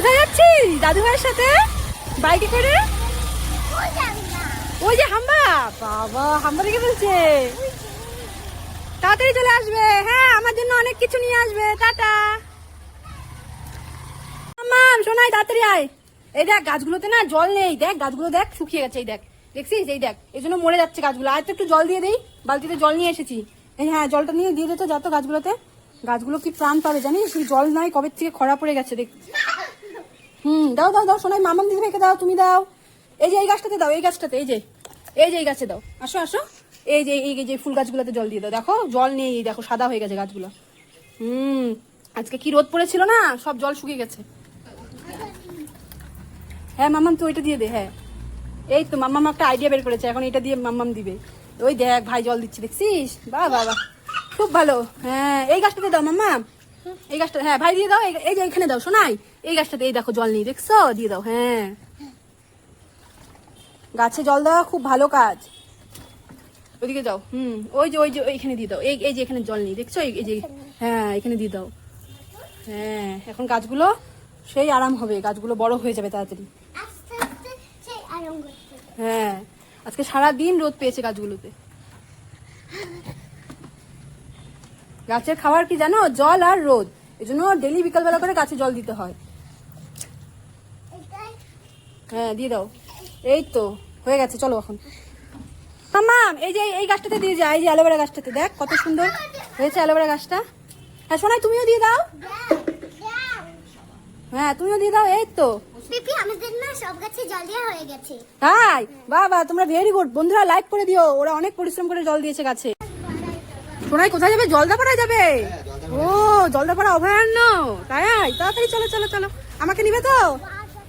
কোথায় যাচ্ছিস দাদু ভাইয়ের সাথে বাইকে করে? ওই যে হাম্বা, বাবা হাম্বা দেখে বলছে তাড়াতাড়ি চলে আসবে। হ্যাঁ আমার জন্য অনেক কিছু নিয়ে আসবে। টাটা মাম, শোনাই তাড়াতাড়ি আয়। এই দেখ গাছগুলোতে না জল নেই, দেখ গাছগুলো দেখ শুকিয়ে গেছে। এই দেখ, দেখছিস? এই দেখ এই জন্য মরে যাচ্ছে গাছগুলো। আয় তো একটু জল দিয়ে দেই, বালতিতে জল নিয়ে এসেছি। এই হ্যাঁ জলটা নিয়ে দিয়ে দিতে যাতো গাছগুলোতে। গাছগুলো কি প্রাণ পাবে জানিস, জল নাই কবে থেকে খরা পড়ে গেছে দেখ। দাও দাও দাও শোনাই, মামাম দিদি ভাইকে দাও, তুমি দাও। এই যে এই গাছটাতে দাও, এই গাছটাতে, এই যে এই গাছে দাও। আসো আসো, এই যে ফুল গাছগুলোতে জল দিয়ে দাও। দেখো জল নেই, দেখো সাদা হয়ে গেছে গাছগুলো। আজকে কি রোদ পড়েছিল না, সব জল শুকিয়ে গেছে। হ্যাঁ মাম্মাম তুই ওইটা দিয়ে দে। হ্যাঁ এই তো মাম্মাম একটা আইডিয়া বের করেছে, এখন এটা দিয়ে মাম্মাম দিবে। ওই দেখ ভাই জল দিচ্ছে, দেখছিস? বাহ বাবা খুব ভালো। হ্যাঁ এই গাছটাতে দাও মাম্মাম, এই গাছটা। হ্যাঁ ভাই দিয়ে দাও, এই যে এখানে দাও শোনাই, এই গাছটাতে। এই দেখো জল নেই, দেখছো? দিয়ে দাও। হ্যাঁ গাছে জল দেওয়া খুব ভালো কাজ। ওইদিকে যাও। ওই যে এইখানে দিয়ে দাও, এই যে এখানে জল নেই, দেখছো? এই যে হ্যাঁ এখানে দিয়ে দাও। হ্যাঁ এখন গাছগুলো সেই আরাম হবে, গাছগুলো বড় হয়ে যাবে তাড়াতাড়ি। হ্যাঁ আজকে সারাদিন রোদ পেয়েছে গাছগুলোতে। গাছের খাবার কি জানো? জল আর রোদ। এই জন্য ডেলি বিকালবেলা করে গাছে জল দিতে হয়। হ্যাঁ দিয়ে দাও। এই তো হয়ে গেছে, চলো এখন। মাম্মাম এই যে এই গাছটাতে দিয়ে যায়, এই যে অ্যালোভেরা গাছটাতে দেখ কত সুন্দর হয়েছে অ্যালোভেরা গাছটা। হ্যাঁ শোনাই তুমিও দিয়ে দাও। হ্যাঁ তুমিও দিয়ে দাও। এই তো আমাদের না সব গাছে জল দেওয়া হয়ে গেছে। হাই বাবা, তোমরা ভেরি গুড। বন্ধুরা লাইক করে দিও, ওরা অনেক পরিশ্রম করে জল দিয়েছে গাছে। সোনাই কোথায় যাবে? জলদাপাড়ায় যাবে। ও জলদাপাড়া অভয়ারণ্য, তাই? তাড়াতাড়ি চলো চলো চলো, আমাকে নিবে তো?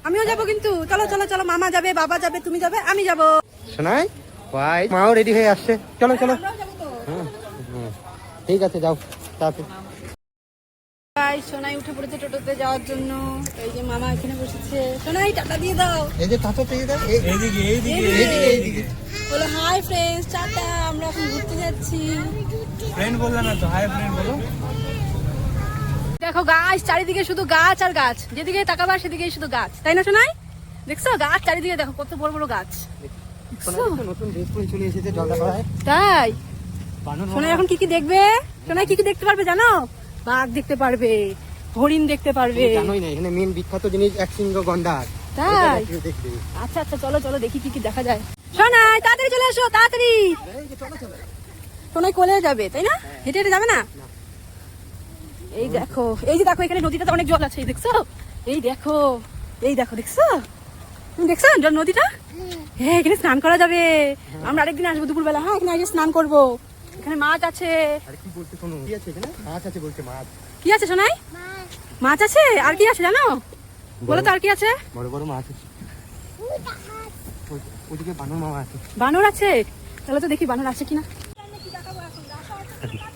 আমিও যাবো কিন্তু। চলো চলো চলো, মামা যাবে, বাবা যাবে, তুমি যাবে, আমি যাবো। শোনাই ভাই মাও রেডি হয়ে আসছে, চলো চলো। ঠিক আছে যাও তাড়াতাড়ি। সোনাই উঠে পড়েছে টোটোতে যাওয়ার জন্য। এই যে মামা এখানে বসেছে। সোনাই টাটা দিয়ে দাও। এই যে টাটা দিয়ে দাও, এইদিকে এইদিকে। বলো হাই ফ্রেন্ডস, টাটা। আমরা এখন ঘুরতে যাচ্ছি। ফ্রেন্ড বললা না তো, হাই ফ্রেন্ড বলো। দেখো গাছ চারিদিকে, শুধু গাছ আর গাছ, যেদিকে তাকাবা সেদিকেই শুধু গাছ, তাই না সোনাই? দেখছো গাছ চারিদিকে, দেখো কত বড় বড় গাছ। নতুন ড্রেস পরে চলে এসেছে জলদাপাড়ায়। তাই সোনাই এখন কি কি দেখবে? সোনাই কি কি দেখতে পারবে জানো? বাঘ দেখতে পারবে, হরিণ দেখতে পারবে। জানোই না এখানে মেন বিখ্যাত জিনিস একশৃঙ্গ গন্ডার। তাই আচ্ছা আচ্ছা চলো চলো দেখি কি কি দেখা যায়। সোনাই তাড়াতাড়ি চলে এসো, তাড়াতাড়ি। সোনাই কোলে যাবে তাই না? হেঁটে হেঁটে যাবে না? এই দেখো, এই যে দেখো এখানে নদীটাতে অনেক জল আছে, এই দেখছো? এই দেখো, এই দেখো, দেখছো? তুমি দেখছো নদীটা? হ্যাঁ এখানে স্নান করা যাবে। আমরা আরেকদিন আসবো দুপুরবেলা। হ্যাঁ এখানে এসে স্নান করবো। এখানে মাছ আছে। কি বলতে শোনো, কি আছে এখানে? মাছ আছে বলছে। মাছ কি আছে সোনাই? মাছ আছে। আর কি আছে জানো? বলো তো আর কি আছে? বড় বড় মাছ আছে। ওদিকে বানর মামা আছে। বানর আছে? তাহলে তো দেখি বানর আছে কিনা।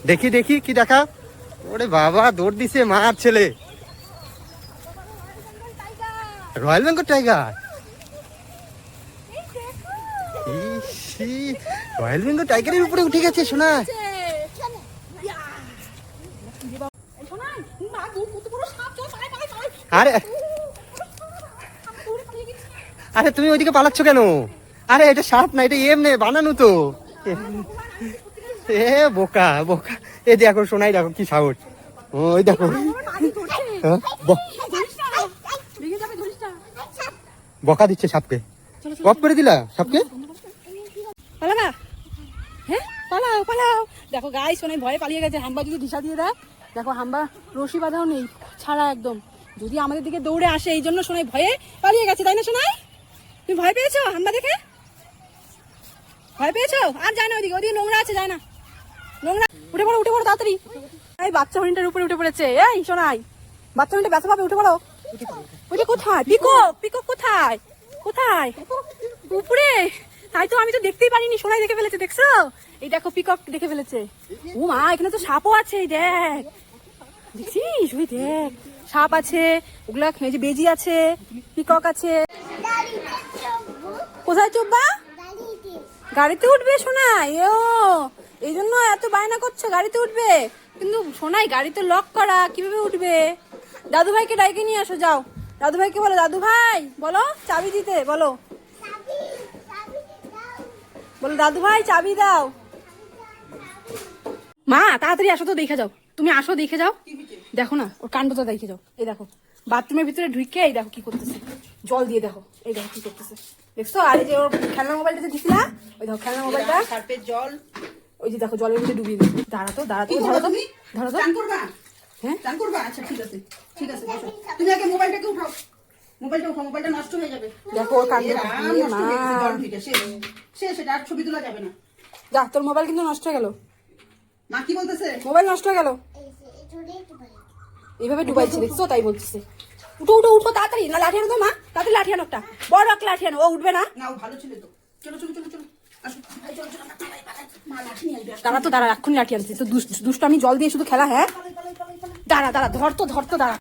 দেখি দেখি কি দেখা। ওরে বাবা দৌড় দিছে মার ছেলে। Royal Bengal tiger. Royal Bengal টাইগারের উপরে উঠে গেছে শোনা। আরে আরে তুমি ওইদিকে পালাচ্ছ কেন? আরে এটা সাপ না, এটা এমনি বানানো তো। এ বোকা বোকা। এই দেখো শোনাই, দেখো কি সাহস। ওই দেখো বকা দিচ্ছে সাপকে। অফ করে দিলা সাপকে। পালাবা? হ্যাঁ পালাও পালাও। দেখো গাই সোনাই ভয়ে পালিয়ে গেছে। হাম্বা যদি দিশা দিয়ে দেয়, দেখো হাম্বা রশি বাঁধাও নেই, ছাড়া একদম। যদি আমাদের দিকে দৌড়ে আসে, এই জন্য সোনাই ভয়ে পালিয়ে গেছে, তাই না সোনাই? তুমি ভয় পেয়েছো হাম্বা দেখে? ভয় পেয়েছো? আর যায় না ওইদিকে, ওইদিকে নোংরা আছে, যায় না। নোংরা। উঠে পড়ো উঠে পড়ো তাড়াতাড়ি। এই বাচ্চা হরিণটার উপরে উঠে পড়েছে। এই সোনাই বাচ্চা হরিণটা ব্যথা পাবে, উঠে পড়ো। ওইটা কোথায়? পিকক, পিকক কোথায়? কোথায়? উপরে? তাই তো আমি তো দেখতেই পারিনি, সোনাই দেখে ফেলেছে, দেখছো? এই দেখো পিকক দেখে ফেলেছে। ও মা এখানে তো সাপও আছে, এই দেখ, দেখছিস? ওই দেখ সাপ আছে, ওগুলা এই যে বেজি আছে, পিকক আছে। কোথায় চুপবা? গাড়িতে উঠবে সোনাই? ও এই জন্য এত বায়না করছো গাড়িতে উঠবে। কিন্তু সোনাই গাড়িতে লক করা, কিভাবে উঠবে? দাদু ভাইকে ডাইকে নিয়ে আসো, যাও দাদু ভাইকে বলো, দাদু ভাই বলো চাবি দিতে, বলো বলো দাদু ভাই চাবি দাও। মা তাড়াতাড়ি আসো তো, দেখে যাও, তুমি আসো দেখে যাও, দেখো না ওর কাণ্ডটা দেখে যাও। এই দেখো বাথরুমের ভিতরে ঢুকে এই দেখো কি করতেছে, জল দিয়ে দেখো, এই দেখো কি করতেছে দেখছো। আর এই যে ওর খেলনা মোবাইলটা যে দিছিলা, ওই দেখো খেলনা মোবাইলটা সার্পের জল। ওই যে দেখো জলের মধ্যে ডুবিয়ে দিচ্ছে। দাঁড়াতো দাঁড়াতো, ধরো তো, ধরো তো। চান করবা? হ্যাঁ চান করবা? আচ্ছা ঠিক আছে, ঠিক আছে বসো। তুমি আগে মোবাইলটাকে উঠাও, মোবাইলটা উঠাও, মোবাইলটা নষ্ট হয়ে যাবে। দেখো ওর কাণ্ড, এ রাম, নষ্ট হয়ে গেছে জল ঢুকে, শেষ শেষ, এটা আর ছবি তোলা যাবে না। যা তোর মোবাইল কিন্তু নষ্ট হয়ে গেল, মা কি বলতেছে? মোবাইল নষ্ট হয়ে গেল, এইভাবে ডুবাইছে দেখছো, তাই বলতেছে। উঠো উঠো উঠো তাড়াতাড়ি, না লাঠি আনো তো মা, তাড়াতাড়ি লাঠি আনো একটা, বড় একটা লাঠি আনো, ও উঠবে না। না ও ভালো ছিল তো। চলো চলো চলো চলো, আসো ভাই, চলো চলো, আমরা পালাই পালাই, মা লাঠি নিয়ে আসবে। দাঁড়া তো দাঁড়া, এক্ষুনি লাঠি আনছি তো, দুষ্ট আমি জল দিয়ে শুধু খেলা। হ্যাঁ পালাই পালাই পালাই পালাই। দাঁড়া দাঁড়া, ধর তো দাঁড়া।